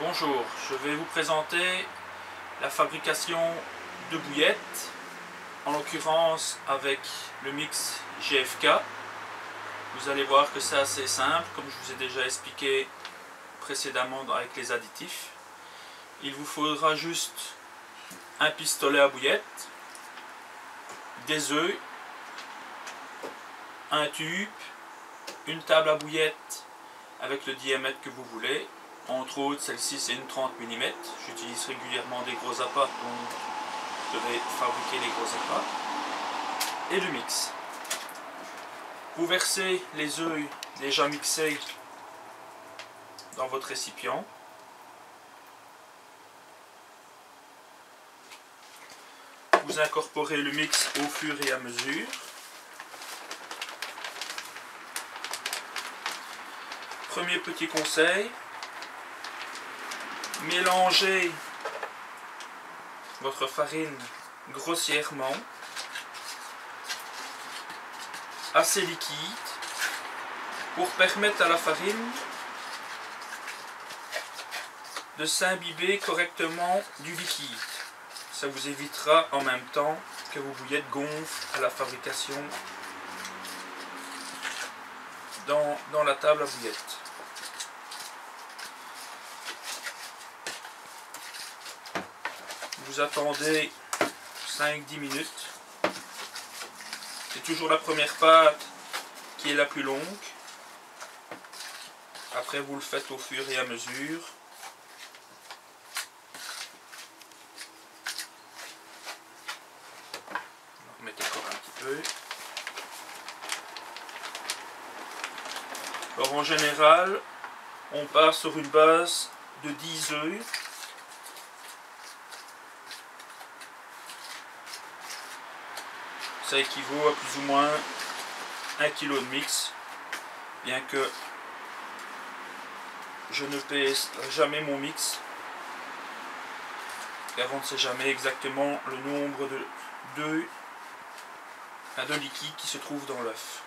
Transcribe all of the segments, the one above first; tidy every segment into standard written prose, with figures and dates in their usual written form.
Bonjour, je vais vous présenter la fabrication de bouillettes, en l'occurrence avec le mix GFK. Vous allez voir que c'est assez simple, comme je vous ai déjà expliqué précédemment avec les additifs. Il vous faudra juste un pistolet à bouillettes, des œufs, un tube, une table à bouillettes avec le diamètre que vous voulez. Entre autres, celle-ci c'est une 30 mm. J'utilise régulièrement des gros appâts, donc je devais fabriquer les gros appâts. Et le mix. Vous versez les œufs déjà mixés dans votre récipient. Vous incorporez le mix au fur et à mesure. Premier petit conseil, mélangez votre farine grossièrement, assez liquide, pour permettre à la farine de s'imbiber correctement du liquide. Ça vous évitera en même temps que vos bouillettes gonflent à la fabrication dans la table à bouillettes. Vous attendez 5-10 minutes. C'est toujours la première pâte qui est la plus longue. Après vous le faites au fur et à mesure. On remettez encore un petit peu. Alors en général, on part sur une base de 10 œufs. Ça équivaut à plus ou moins 1 kg de mix, bien que je ne pèse jamais mon mix, car on ne sait jamais exactement le nombre d'œufs de liquide qui se trouve dans l'œuf.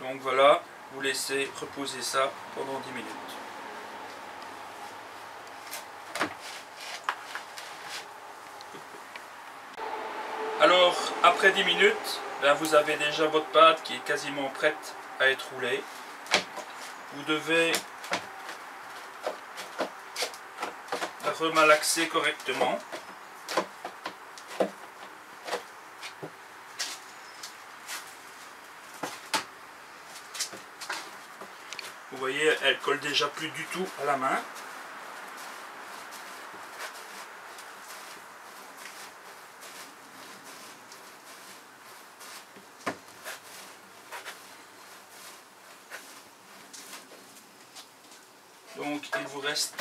Donc voilà, vous laissez reposer ça pendant 10 minutes. Alors, après 10 minutes, vous avez déjà votre pâte qui est quasiment prête à être roulée. Vous devez la remalaxer correctement. Vous voyez, elle colle déjà plus du tout à la main. Donc il vous reste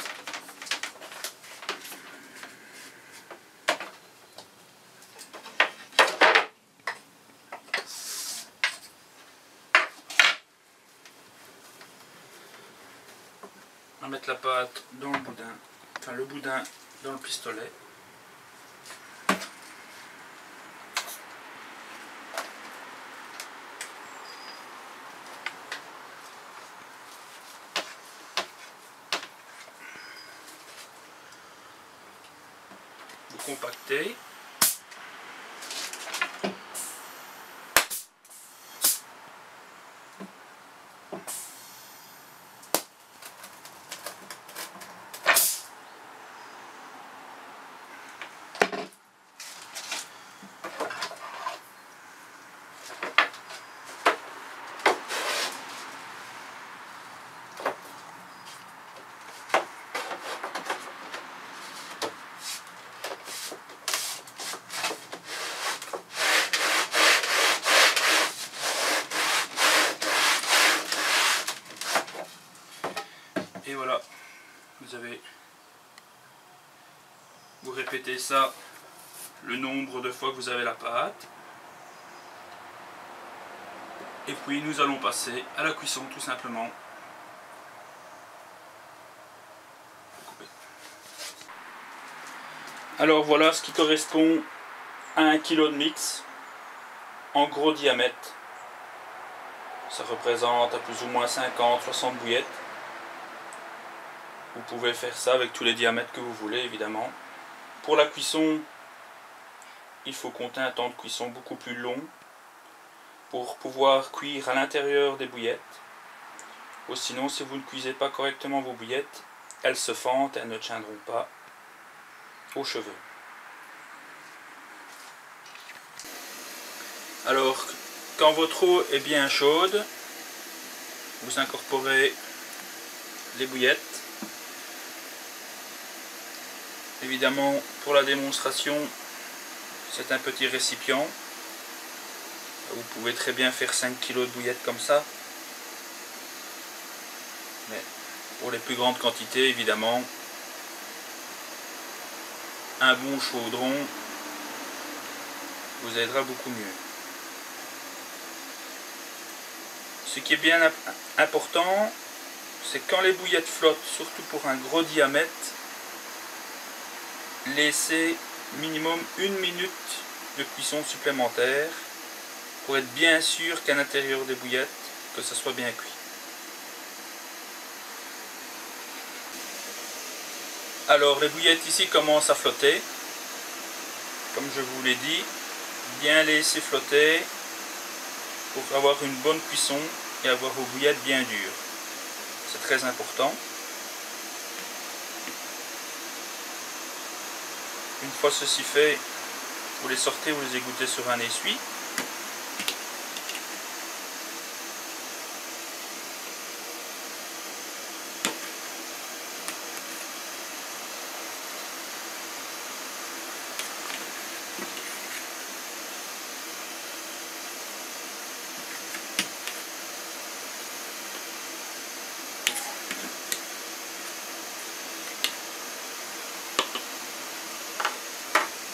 à mettre la pâte dans le boudin, enfin le boudin dans le pistolet. Vous compactez. Et voilà, vous répétez ça le nombre de fois que vous avez la pâte. Et puis nous allons passer à la cuisson tout simplement. Alors voilà ce qui correspond à 1 kg de mix en gros diamètre. Ça représente à plus ou moins 50-60 bouillettes. Vous pouvez faire ça avec tous les diamètres que vous voulez, évidemment. Pour la cuisson, il faut compter un temps de cuisson beaucoup plus long pour pouvoir cuire à l'intérieur des bouillettes. Ou sinon, si vous ne cuisez pas correctement vos bouillettes, elles se fendent, elles ne tiendront pas aux cheveux. Alors, quand votre eau est bien chaude, vous incorporez les bouillettes. Évidemment, pour la démonstration, c'est un petit récipient. Vous pouvez très bien faire 5 kg de bouillettes comme ça. Mais pour les plus grandes quantités, évidemment, un bon chaudron vous aidera beaucoup mieux. Ce qui est bien important, c'est quand les bouillettes flottent, surtout pour un gros diamètre, laissez minimum 1 minute de cuisson supplémentaire pour être bien sûr qu'à l'intérieur des bouillettes, que ça soit bien cuit. Alors les bouillettes ici commencent à flotter. Comme je vous l'ai dit, bien laisser flotter pour avoir une bonne cuisson et avoir vos bouillettes bien dures. C'est très important. Une fois ceci fait, vous les sortez, vous les égouttez sur un essuie.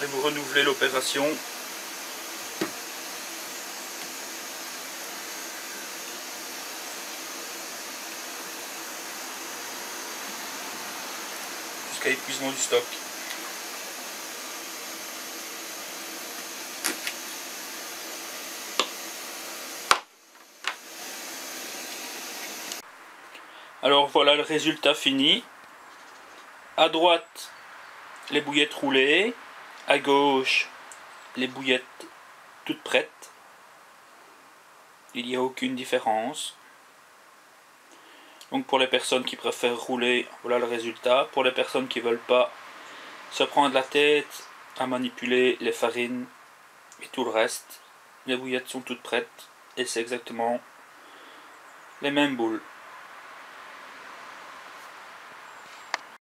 Et vous renouvelez l'opération. Jusqu'à épuisement du stock. Alors voilà le résultat fini. À droite, les bouillettes roulées. À gauche, les bouillettes toutes prêtes. Il n'y a aucune différence. Donc pour les personnes qui préfèrent rouler, voilà le résultat. Pour les personnes qui ne veulent pas se prendre la tête à manipuler les farines et tout le reste, les bouillettes sont toutes prêtes et c'est exactement les mêmes boules.